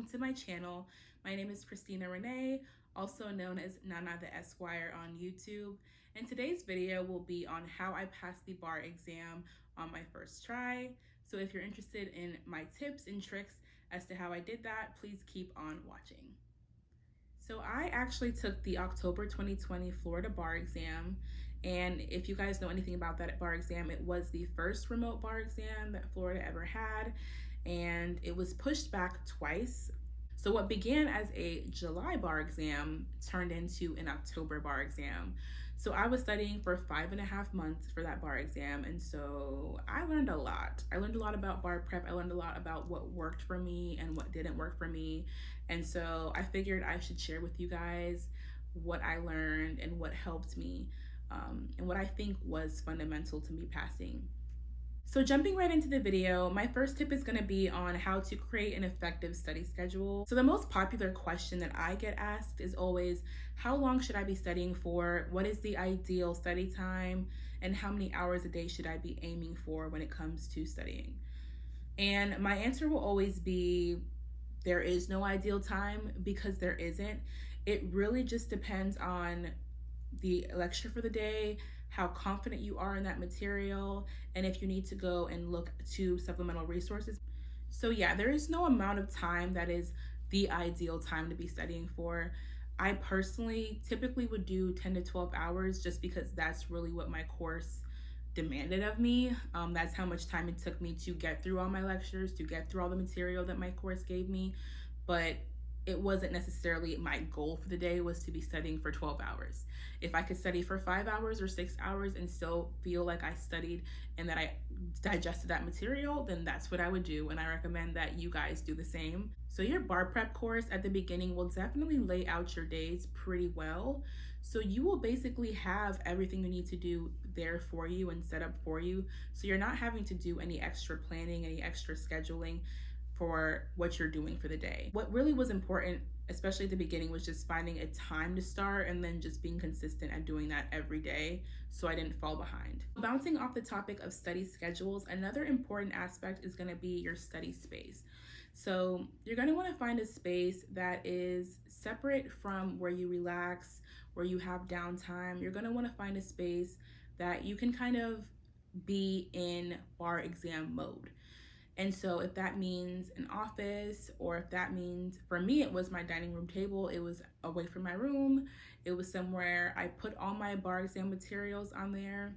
welcome to my channel. My name is Christina Renee, also known as Nana the Esquire on YouTube. And today's video will be on how I passed the bar exam on my first try. So if you're interested in my tips and tricks as to how I did that, please keep on watching. So I actually took the October 2020 Florida bar exam. And if you guys know anything about that bar exam, it was the first remote bar exam that Florida ever had. And it was pushed back twice. So what began as a July bar exam turned into an October bar exam. So I was studying for 5.5 months for that bar exam. And so I learned a lot. I learned a lot about bar prep. I learned a lot about what worked for me and what didn't work for me. And so I figured I should share with you guys what I learned and what helped me, and what I think was fundamental to me passing. So jumping right into the video, my first tip is going to be on how to create an effective study schedule. So the most popular question that I get asked is always, how long should I be studying for? What is the ideal study time? And how many hours a day should I be aiming for when it comes to studying? And my answer will always be, there is no ideal time, because there isn't. It really just depends on the lecture for the day, how confident you are in that material, and if you need to go and look to supplemental resources. So yeah, there is no amount of time that is the ideal time to be studying for. I personally typically would do 10 to 12 hours just because that's really what my course demanded of me. That's how much time it took me to get through all my lectures, to get through all the material that my course gave me. But it wasn't necessarily my goal for the day was to be studying for 12 hours. If I could study for 5 hours or 6 hours and still feel like I studied and that I digested that material, then that's what I would do. And I recommend that you guys do the same. So your bar prep course at the beginning will definitely lay out your days pretty well. So you will basically have everything you need to do there for you and set up for you. So you're not having to do any extra planning, any extra scheduling for what you're doing for the day. What really was important, especially at the beginning, was just finding a time to start and then just being consistent at doing that every day so I didn't fall behind. Bouncing off the topic of study schedules, another important aspect is going to be your study space. So you're going to want to find a space that is separate from where you relax, where you have downtime. You're going to want to find a space that you can kind of be in bar exam mode. And so if that means an office, or if that means, for me, it was my dining room table, it was away from my room, it was somewhere I put all my bar exam materials on there.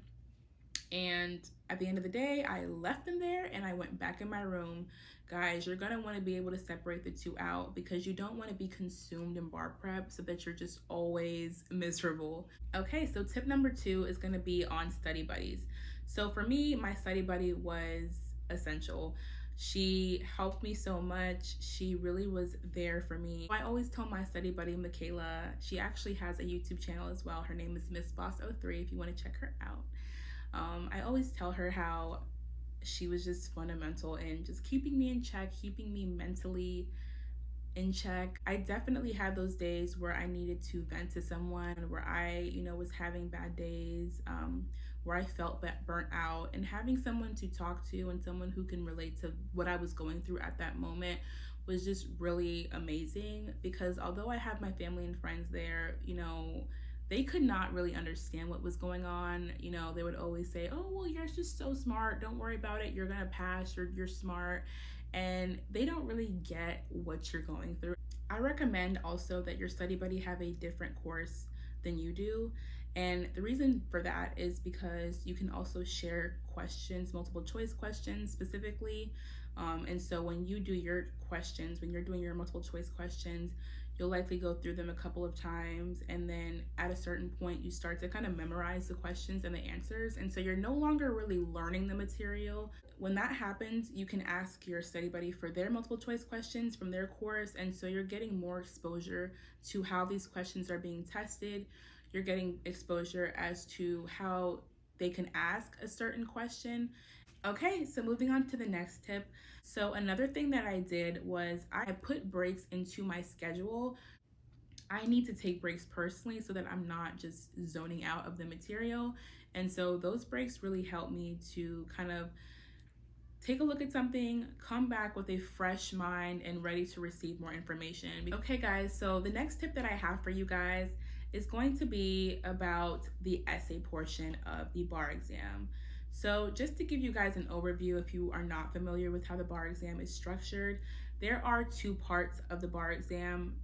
And at the end of the day, I left them there and I went back in my room. Guys, you're gonna wanna be able to separate the two out, because you don't wanna be consumed in bar prep so that you're just always miserable. Okay, so tip number 2 is gonna be on study buddies. So for me, my study buddy was essential. She helped me so much. She really was there for me. I always tell my study buddy, Michaela, she actually has a YouTube channel as well. Her name is Miss Boss03 if you want to check her out. I always tell her how she was just fundamental in just keeping me in check, keeping me mentally in check. I definitely had those days where I needed to vent to someone, where I, was having bad days, where I felt burnt out, and having someone to talk to and someone who can relate to what I was going through at that moment was just really amazing. Because although I had my family and friends there, they could not really understand what was going on. They would always say, oh, well, you're just so smart, don't worry about it, you're gonna pass, you're smart. And they don't really get what you're going through. I recommend also that your study buddy have a different course than you do. And the reason for that is because you can also share questions, multiple choice questions specifically. And so when you do your questions, when you're doing your multiple choice questions, you'll likely go through them a couple of times, and then at a certain point you start to kind of memorize the questions and the answers, and so you're no longer really learning the material. When that happens, you can ask your study buddy for their multiple choice questions from their course, and so you're getting more exposure to how these questions are being tested. You're getting exposure as to how they can ask a certain question. Okay, so moving on to the next tip. So another thing that I did was I put breaks into my schedule. I need to take breaks personally so that I'm not just zoning out of the material. And so those breaks really help me to kind of take a look at something, come back with a fresh mind and ready to receive more information. Okay, guys, so the next tip that I have for you guys is going to be about the essay portion of the bar exam. So, just to give you guys an overview, if you are not familiar with how the bar exam is structured, there are two parts of the bar exam.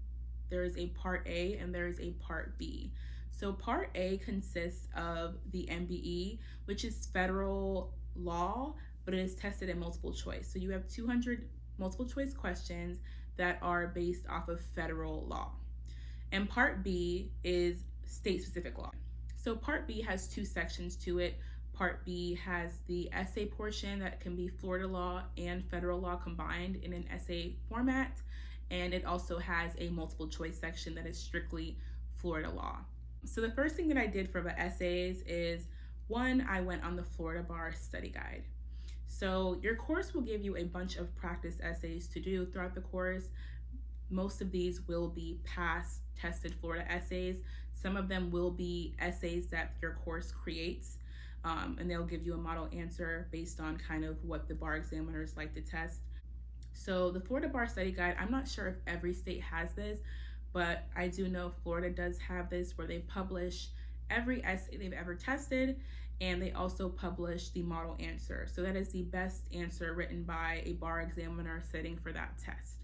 There is a part A and there is a part B. So, part A consists of the MBE, which is federal law, but it is tested in multiple choice. So, you have 200 multiple choice questions that are based off of federal law. And part B is state specific law. So part B has two sections to it. Part B has the essay portion that can be Florida law and federal law combined in an essay format. And it also has a multiple choice section that is strictly Florida law. So the first thing that I did for the essays is, one, I went on the Florida Bar study guide. So your course will give you a bunch of practice essays to do throughout the course. Most of these will be past tested Florida essays. Some of them will be essays that your course creates, and they'll give you a model answer based on kind of what the bar examiners like to test. So the Florida Bar Study Guide, I'm not sure if every state has this, but I do know Florida does have this, where they publish every essay they've ever tested, and they also publish the model answer. So that is the best answer written by a bar examiner sitting for that test.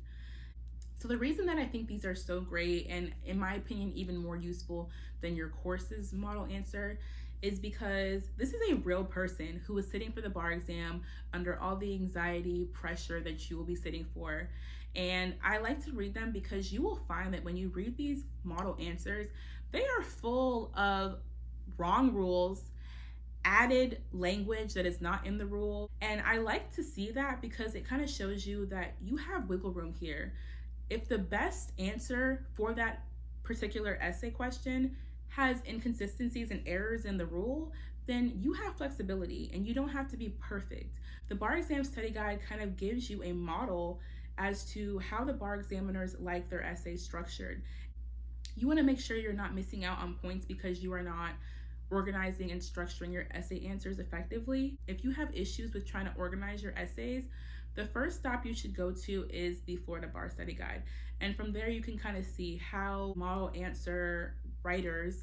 So the reason that I think these are so great, and in my opinion even more useful than your course's model answer, is because this is a real person who is sitting for the bar exam under all the anxiety, pressure that you will be sitting for. And I like to read them because you will find that when you read these model answers, they are full of wrong rules, added language that is not in the rule. And I like to see that because it kind of shows you that you have wiggle room here. If the best answer for that particular essay question has inconsistencies and errors in the rule, then you have flexibility and you don't have to be perfect. The bar exam study guide kind of gives you a model as to how the bar examiners like their essays structured. You want to make sure you're not missing out on points because you are not organizing and structuring your essay answers effectively. If you have issues with trying to organize your essays, the first stop you should go to is the Florida Bar Study Guide. And from there, you can kind of see how model answer writers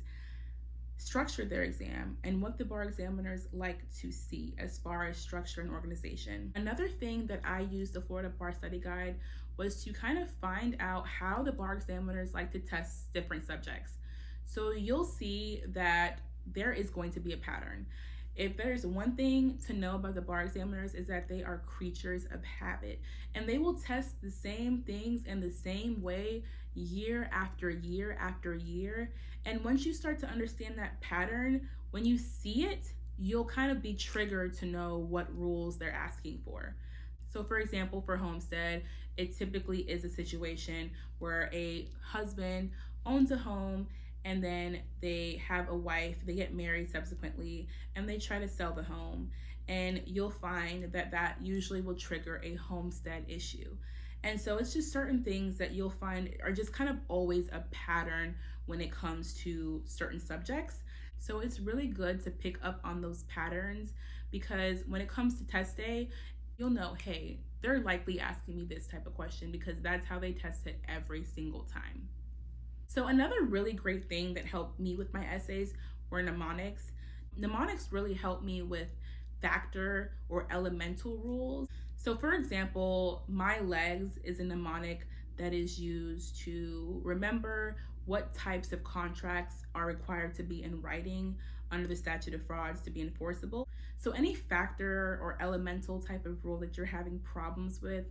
structure their exam and what the bar examiners like to see as far as structure and organization. Another thing that I used the Florida Bar Study Guide was to kind of find out how the bar examiners like to test different subjects. So you'll see that there is going to be a pattern. If there's one thing to know about the bar examiners, is that they are creatures of habit, and they will test the same things in the same way year after year after year. And once you start to understand that pattern, when you see it, you'll kind of be triggered to know what rules they're asking for. So for example, for homestead, it typically is a situation where a husband owns a home and then they have a wife, they get married subsequently, and they try to sell the home. And you'll find that that usually will trigger a homestead issue. And so it's just certain things that you'll find are just kind of always a pattern when it comes to certain subjects. So it's really good to pick up on those patterns, because when it comes to test day, you'll know, hey, they're likely asking me this type of question because that's how they test it every single time. So another really great thing that helped me with my essays were mnemonics. Mnemonics really helped me with factor or elemental rules. So for example, my legs is a mnemonic that is used to remember what types of contracts are required to be in writing under the statute of frauds to be enforceable. So any factor or elemental type of rule that you're having problems with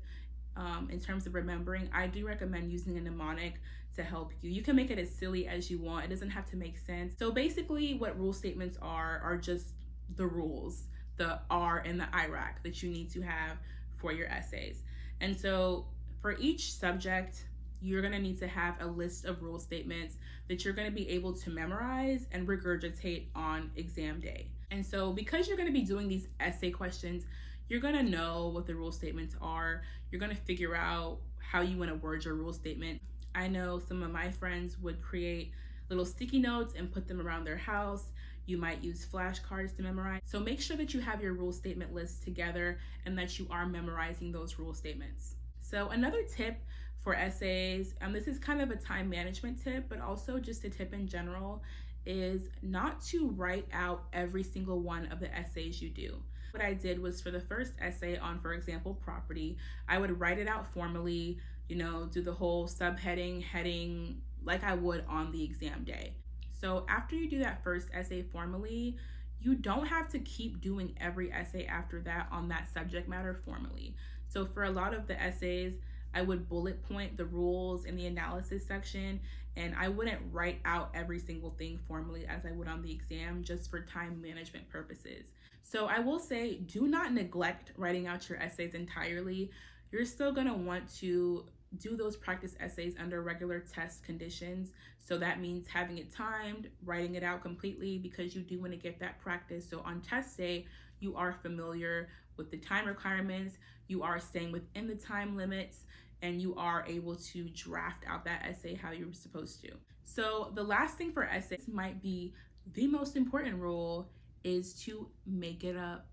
in terms of remembering, I do recommend using a mnemonic to help you. You can make it as silly as you want. It doesn't have to make sense. So basically what rule statements are just the rules, the R and the IRAC that you need to have for your essays. And so for each subject, you're gonna need to have a list of rule statements that you're gonna be able to memorize and regurgitate on exam day. And so because you're gonna be doing these essay questions, you're gonna know what the rule statements are. You're gonna figure out how you wanna word your rule statement. I know some of my friends would create little sticky notes and put them around their house. You might use flashcards to memorize. So make sure that you have your rule statement list together and that you are memorizing those rule statements. So another tip for essays, and this is kind of a time management tip, but also just a tip in general, is not to write out every single one of the essays you do. What I did was for the first essay on, for example, property, I would write it out formally, do the whole subheading, heading, like I would on the exam day. So after you do that first essay formally, you don't have to keep doing every essay after that on that subject matter formally. So for a lot of the essays, I would bullet point the rules in the analysis section, and I wouldn't write out every single thing formally as I would on the exam, just for time management purposes. So I will say, do not neglect writing out your essays entirely. You're still gonna want to do those practice essays under regular test conditions. So that means having it timed, writing it out completely, because you do want to get that practice. So on test day, you are familiar with the time requirements, you are staying within the time limits, and you are able to draft out that essay how you're supposed to. So the last thing for essays might be the most important rule, is to make it up.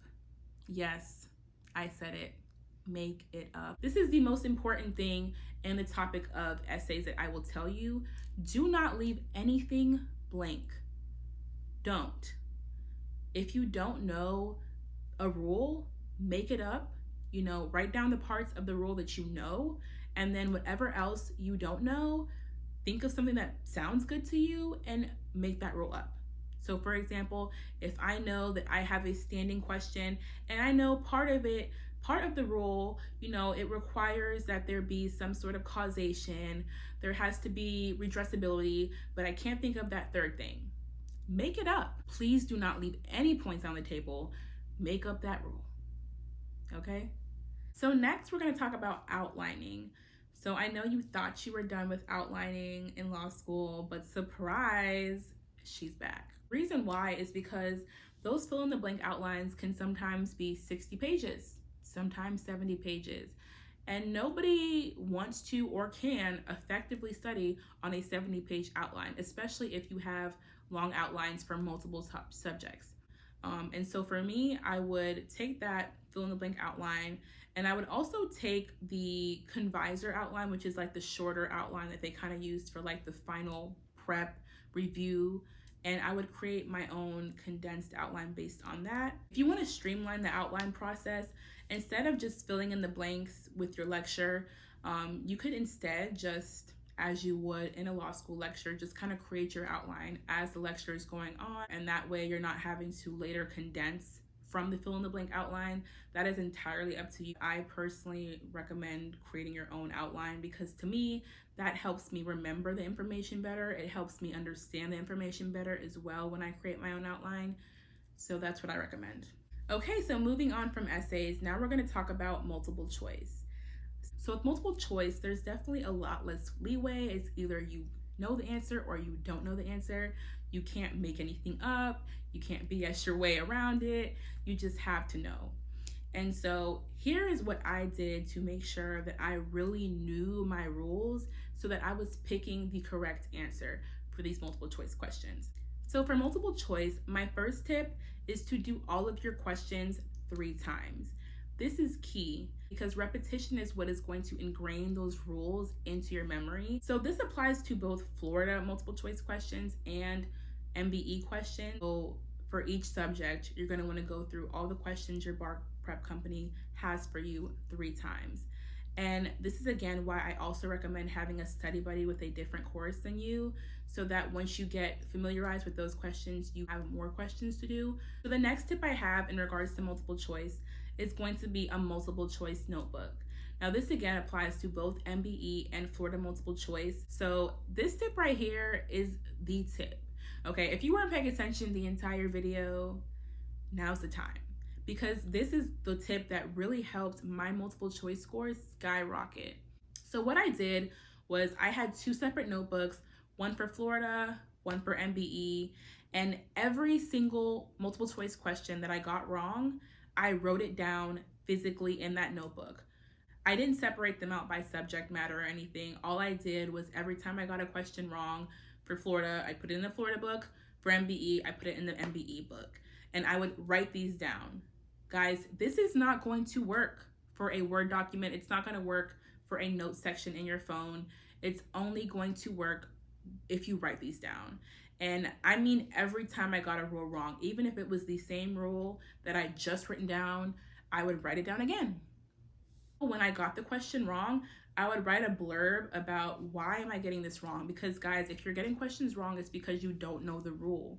Yes, I said it. Make it up. This is the most important thing in the topic of essays that I will tell you. Do not leave anything blank. Don't. If you don't know a rule, make it up. Write down the parts of the rule that you know, and then whatever else you don't know, think of something that sounds good to you and make that rule up. So for example, if I know that I have a standing question and I know part of the rule, it requires that there be some sort of causation, there has to be redressability, but I can't think of that third thing. Make it up. Please do not leave any points on the table. Make up that rule. Okay? So next we're going to talk about outlining. So I know you thought you were done with outlining in law school, but surprise, she's back. Reason why is because those fill in the blank outlines can sometimes be 60 pages, sometimes 70 pages. And nobody wants to or can effectively study on a 70-page outline, especially if you have long outlines for multiple subjects. And so for me, I would take that fill in the blank outline, and I would also take the convisor outline, which is like the shorter outline that they kind of used for like the final prep review, and I would create my own condensed outline based on that. If you want to streamline the outline process, instead of just filling in the blanks with your lecture, you could instead just, as you would in a law school lecture, just kind of create your outline as the lecture is going on, and that way you're not having to later condense from the fill in the blank outline. That is entirely up to you. I personally recommend creating your own outline because to me, that helps me remember the information better. It helps me understand the information better as well when I create my own outline. So that's what I recommend. Okay, so moving on from essays, now we're going to talk about multiple choice. So with multiple choice, there's definitely a lot less leeway. It's either you know the answer or you don't know the answer. You can't make anything up. You can't BS your way around it. You just have to know. And so here is what I did to make sure that I really knew my rules so that I was picking the correct answer for these multiple choice questions. So for multiple choice, my first tip is to do all of your questions 3 times. This is key because repetition is what is going to ingrain those rules into your memory. So this applies to both Florida multiple choice questions and MBE questions. So for each subject, you're going to want to go through all the questions your bar prep company has for you 3 times. And this is again why I also recommend having a study buddy with a different course than you, so that once you get familiarized with those questions, you have more questions to do. So the next tip I have in regards to multiple choice is going to be a multiple choice notebook. Now this again applies to both MBE and Florida multiple choice. So this tip right here is the tip. Okay, if you weren't paying attention the entire video, now's the time, because this is the tip that really helped my multiple choice scores skyrocket. So what I did was I had 2 separate notebooks, one for Florida, one for MBE, and every single multiple choice question that I got wrong, I wrote it down physically in that notebook. I didn't separate them out by subject matter or anything. All I did was every time I got a question wrong for Florida, I put it in the Florida book. For MBE, I put it in the MBE book, and I would write these down. Guys, this is not going to work for a Word document. It's not going to work for a note section in your phone. It's only going to work if you write these down. And I mean, every time I got a rule wrong, even if it was the same rule that I just written down, I would write it down again. When I got the question wrong, I would write a blurb about why am I getting this wrong? Because guys, if you're getting questions wrong, it's because you don't know the rule.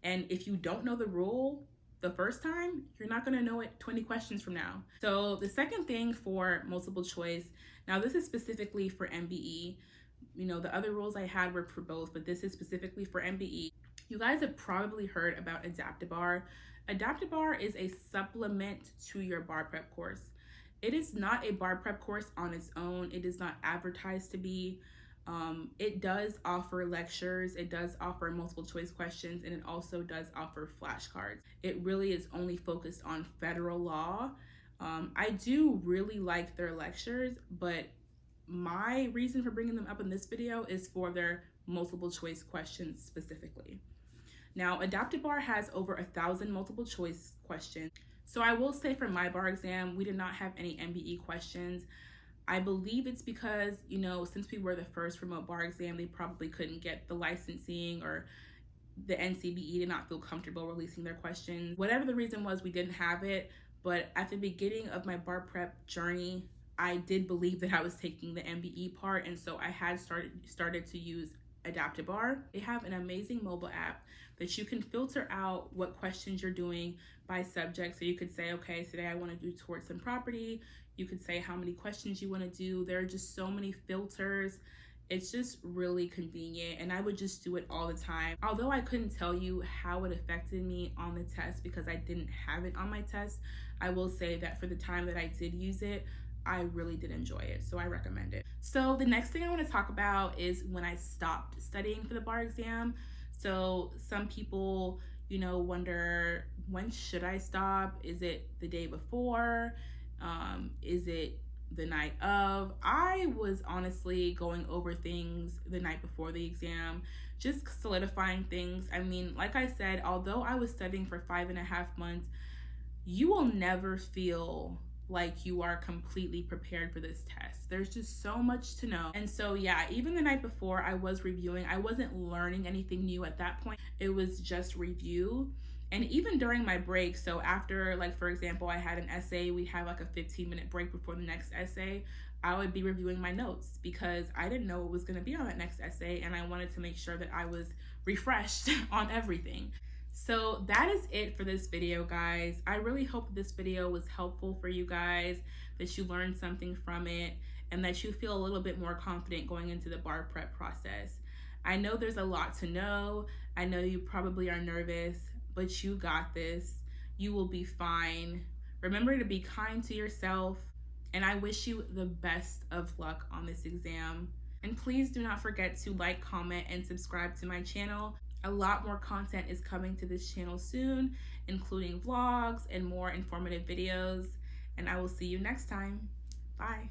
And if you don't know the rule the first time, you're not gonna know it 20 questions from now. So the second thing for multiple choice, now this is specifically for MBE. You know, the other rules I had were for both, but this is specifically for MBE. You guys have probably heard about Adaptabar. Adaptabar is a supplement to your bar prep course. It is not a bar prep course on its own. It is not advertised to be. It does offer lectures, it does offer multiple choice questions, and it also does offer flashcards. It really is only focused on federal law. I do really like their lectures, but my reason for bringing them up in this video is for their multiple choice questions specifically. Now, Adaptabar has over 1,000 multiple choice questions. So I will say for my bar exam, we did not have any MBE questions. I believe it's because, you know, since we were the first remote bar exam, they probably couldn't get the licensing, or the NCBE did not feel comfortable releasing their questions. Whatever the reason was, we didn't have it. But at the beginning of my bar prep journey, I did believe that I was taking the MBE part, and so I had started to use Adaptabar. They have an amazing mobile app that you can filter out what questions you're doing by subject. So you could say, okay, today I want to do torts and property. You could say how many questions you want to do. There are just so many filters. It's just really convenient, and I would just do it all the time. Although I couldn't tell you how it affected me on the test because I didn't have it on my test, I will say that for the time that I did use it, I really did enjoy it, so I recommend it. So the next thing I want to talk about is when I stopped studying for the bar exam. So some people, you know, wonder, when should I stop? Is it the day before? Is it the night of? I was honestly going over things the night before the exam, just solidifying things. I mean, like I said, although I was studying for 5.5 months, you will never feel like you are completely prepared for this test. There's just so much to know. And so yeah, even the night before I was reviewing, I wasn't learning anything new at that point. It was just review. And even during my break, so after, like, for example, I had an essay, we'd have like a 15-minute break before the next essay, I would be reviewing my notes because I didn't know what was going to be on that next essay, and I wanted to make sure that I was refreshed on everything. So that is it for this video, guys. I really hope this video was helpful for you guys, that you learned something from it, and that you feel a little bit more confident going into the bar prep process. I know there's a lot to know. I know you probably are nervous, but you got this. You will be fine. Remember to be kind to yourself, and I wish you the best of luck on this exam. And please do not forget to like, comment, and subscribe to my channel. A lot more content is coming to this channel soon, including vlogs and more informative videos. And I will see you next time. Bye.